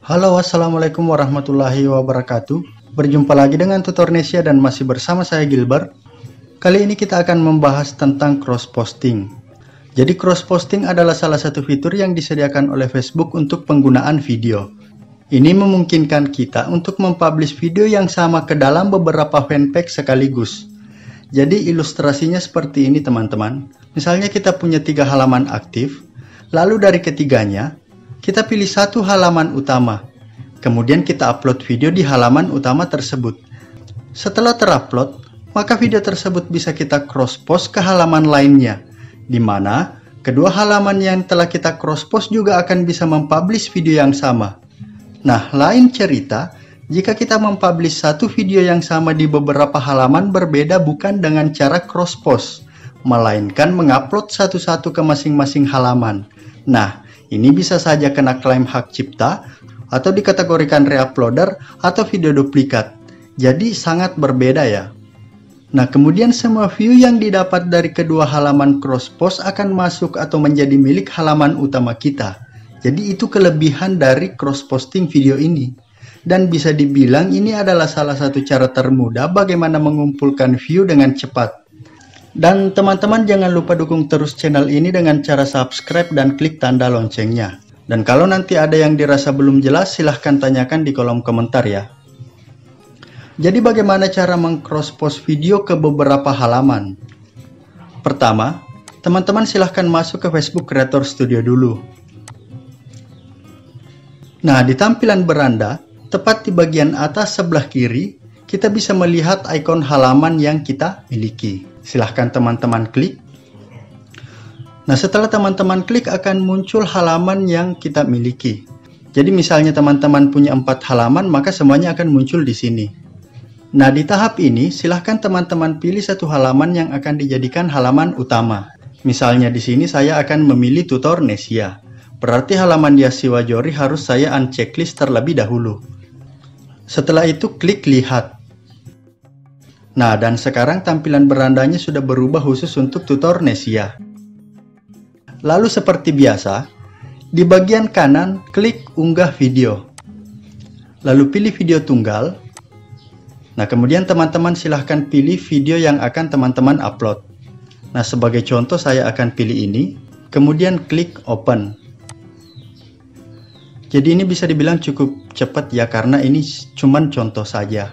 Halo, assalamualaikum warahmatullahi wabarakatuh. Berjumpa lagi dengan Tutornesia dan masih bersama saya Gilbert. Kali ini kita akan membahas tentang cross posting. Jadi cross posting adalah salah satu fitur yang disediakan oleh Facebook untuk penggunaan video. Ini memungkinkan kita untuk mempublish video yang sama ke dalam beberapa fanpage sekaligus. Jadi ilustrasinya seperti ini teman-teman. Misalnya kita punya 3 halaman aktif, lalu dari ketiganya kita pilih satu halaman utama, kemudian kita upload video di halaman utama tersebut. Setelah terupload, maka video tersebut bisa kita cross-post ke halaman lainnya, di mana kedua halaman yang telah kita cross-post juga akan bisa mempublish video yang sama. Nah, lain cerita, jika kita mempublish satu video yang sama di beberapa halaman berbeda bukan dengan cara cross-post, melainkan mengupload satu-satu ke masing-masing halaman. Nah, ini bisa saja kena klaim hak cipta, atau dikategorikan reuploader atau video duplikat. Jadi sangat berbeda ya. Nah, kemudian semua view yang didapat dari kedua halaman cross-post akan masuk atau menjadi milik halaman utama kita. Jadi itu kelebihan dari cross-posting video ini. Dan bisa dibilang ini adalah salah satu cara termudah bagaimana mengumpulkan view dengan cepat. Dan teman-teman jangan lupa dukung terus channel ini dengan cara subscribe dan klik tanda loncengnya. Dan kalau nanti ada yang dirasa belum jelas, silahkan tanyakan di kolom komentar ya. Jadi bagaimana cara meng-cross-post video ke beberapa halaman? Pertama, teman-teman silahkan masuk ke Facebook Creator Studio dulu. Nah, di tampilan beranda, tepat di bagian atas sebelah kiri, kita bisa melihat ikon halaman yang kita miliki. Silahkan teman-teman klik. Nah, setelah teman-teman klik akan muncul halaman yang kita miliki. Jadi misalnya teman-teman punya 4 halaman, maka semuanya akan muncul di sini. Nah, di tahap ini silahkan teman-teman pilih satu halaman yang akan dijadikan halaman utama. Misalnya di sini saya akan memilih Tutornesia. Berarti halaman Yasiwajori harus saya unchecklist terlebih dahulu. Setelah itu klik lihat. Nah, dan sekarang tampilan berandanya sudah berubah khusus untuk Tutornesia. Lalu seperti biasa, di bagian kanan klik unggah video. Lalu pilih video tunggal. Nah, kemudian teman-teman silahkan pilih video yang akan teman-teman upload. Nah, sebagai contoh saya akan pilih ini, kemudian klik open. Jadi ini bisa dibilang cukup cepat ya, karena ini cuman contoh saja.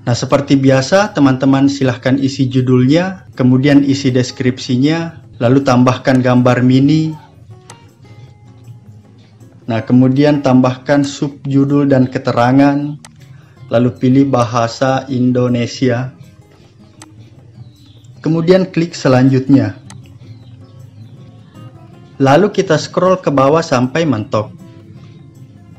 Nah, seperti biasa, teman-teman silahkan isi judulnya, kemudian isi deskripsinya, lalu tambahkan gambar mini. Nah, kemudian tambahkan subjudul dan keterangan, lalu pilih bahasa Indonesia. Kemudian klik selanjutnya. Lalu kita scroll ke bawah sampai mentok.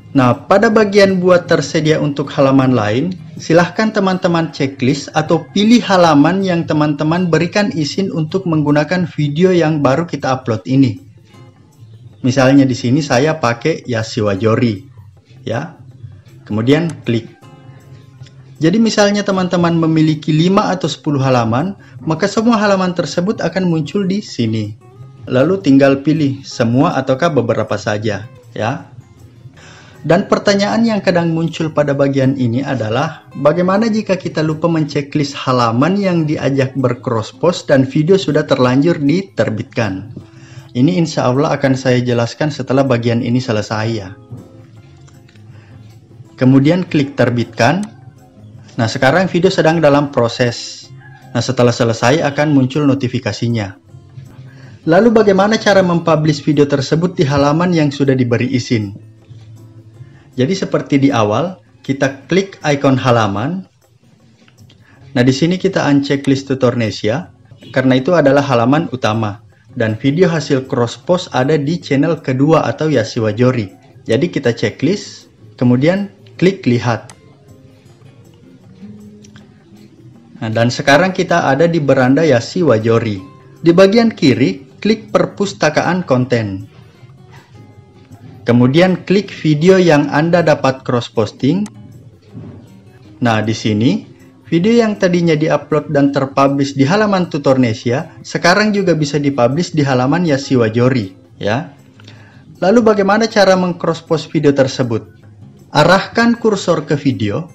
Nah, pada bagian buat tersedia untuk halaman lain, silahkan teman-teman checklist atau pilih halaman yang teman-teman berikan izin untuk menggunakan video yang baru kita upload ini. Misalnya di sini saya pakai Yasiwajori, ya. Kemudian klik. Jadi misalnya teman-teman memiliki 5 atau 10 halaman, maka semua halaman tersebut akan muncul di sini. Lalu tinggal pilih semua ataukah beberapa saja, ya. Dan pertanyaan yang kadang muncul pada bagian ini adalah, bagaimana jika kita lupa menceklis halaman yang diajak bercross-post dan video sudah terlanjur diterbitkan? Ini insya Allah akan saya jelaskan setelah bagian ini selesai ya. Kemudian klik terbitkan. Nah, sekarang video sedang dalam proses. Nah, setelah selesai akan muncul notifikasinya. Lalu bagaimana cara mempublish video tersebut di halaman yang sudah diberi izin? Jadi seperti di awal, kita klik ikon halaman. Nah, di sini kita unchecklist Tutornesia, karena itu adalah halaman utama. Dan video hasil cross-post ada di channel kedua atau Yasiwajori. Jadi kita checklist, kemudian klik lihat. Nah, dan sekarang kita ada di beranda Yasiwajori. Di bagian kiri, klik perpustakaan konten. Kemudian klik video yang Anda dapat cross-posting. Nah, di sini, video yang tadinya diupload dan terpublish di halaman Tutornesia, sekarang juga bisa dipublish di halaman Yasiwajori, ya. Lalu bagaimana cara meng-cross-post video tersebut? arahkan kursor ke video,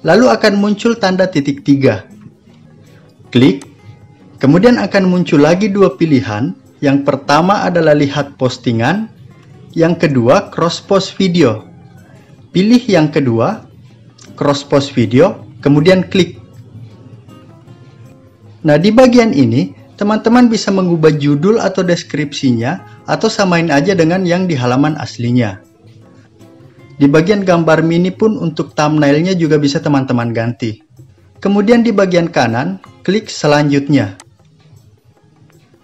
lalu akan muncul tanda titik 3. Klik, kemudian akan muncul lagi dua pilihan. Yang pertama adalah lihat postingan, yang kedua cross post video. Pilih yang kedua, cross post video, kemudian klik. Nah, di bagian ini, teman-teman bisa mengubah judul atau deskripsinya, atau samain aja dengan yang di halaman aslinya. Di bagian gambar mini pun untuk thumbnailnya juga bisa teman-teman ganti. Kemudian di bagian kanan, klik selanjutnya.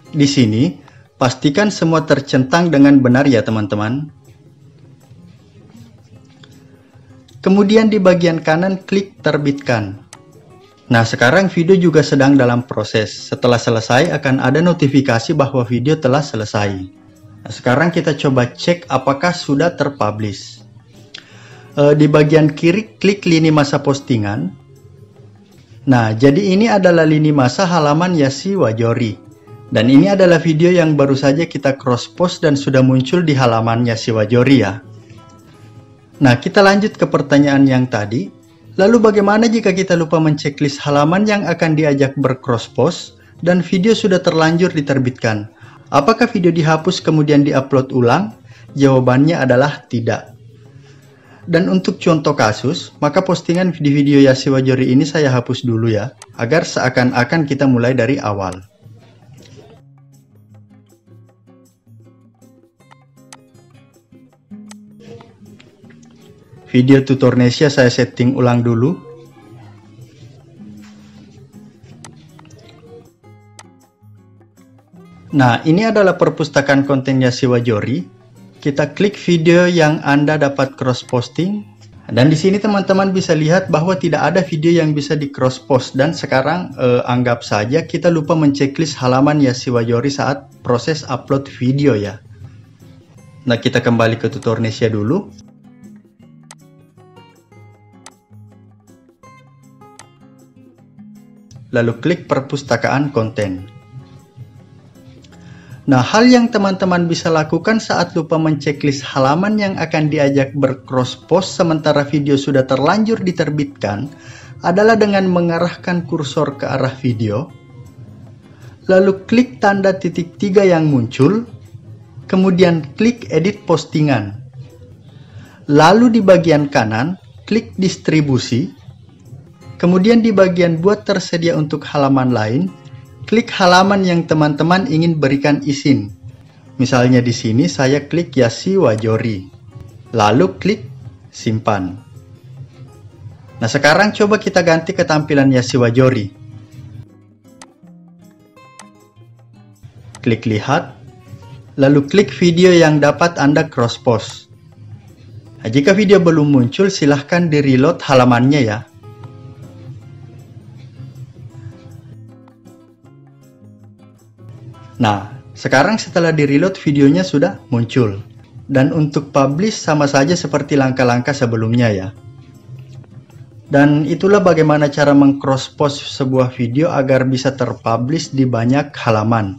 Di sini, pastikan semua tercentang dengan benar ya teman-teman. Kemudian di bagian kanan, klik terbitkan. Nah, sekarang video juga sedang dalam proses. Setelah selesai, akan ada notifikasi bahwa video telah selesai. Nah, sekarang kita coba cek apakah sudah terpublish. Di bagian kiri, klik lini masa postingan. Nah, jadi ini adalah lini masa halaman Yassi Wajori. Dan ini adalah video yang baru saja kita cross post dan sudah muncul di halaman Yassi Wajori ya. Nah, kita lanjut ke pertanyaan yang tadi. Lalu bagaimana jika kita lupa menceklis halaman yang akan diajak bercross post dan video sudah terlanjur diterbitkan? Apakah video dihapus kemudian diupload ulang? Jawabannya adalah tidak. Dan untuk contoh kasus, maka postingan video Yassi Wajori ini saya hapus dulu ya, agar seakan-akan kita mulai dari awal. Video Tutornesia saya setting ulang dulu. Nah, ini adalah perpustakaan konten Yassi Wajori. Kita klik video yang Anda dapat cross posting. Dan di sini teman-teman bisa lihat bahwa tidak ada video yang bisa di cross post. Dan sekarang anggap saja kita lupa menceklis halaman Yassi Wajori saat proses upload video ya. Nah, kita kembali ke Tutornesia dulu. Lalu klik perpustakaan konten. Nah, hal yang teman-teman bisa lakukan saat lupa menceklis halaman yang akan diajak bercross post sementara video sudah terlanjur diterbitkan adalah dengan mengarahkan kursor ke arah video, lalu klik tanda titik 3 yang muncul, kemudian klik edit postingan. Lalu di bagian kanan, klik distribusi, kemudian di bagian buat tersedia untuk halaman lain, klik halaman yang teman-teman ingin berikan izin. Misalnya di sini saya klik Yassi Wajori. Lalu klik simpan. Nah, sekarang coba kita ganti ke tampilan Yassi Wajori. Klik lihat. Lalu klik video yang dapat Anda cross post. Nah, jika video belum muncul, silahkan di-reload halamannya ya. Nah, sekarang setelah di-reload videonya sudah muncul. Dan untuk publish sama saja seperti langkah-langkah sebelumnya ya. Dan itulah bagaimana cara meng-cross post sebuah video agar bisa terpublish di banyak halaman.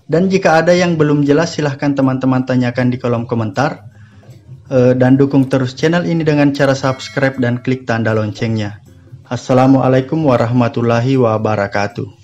Dan jika ada yang belum jelas, silahkan teman-teman tanyakan di kolom komentar. Dan dukung terus channel ini dengan cara subscribe dan klik tanda loncengnya. Assalamualaikum warahmatullahi wabarakatuh.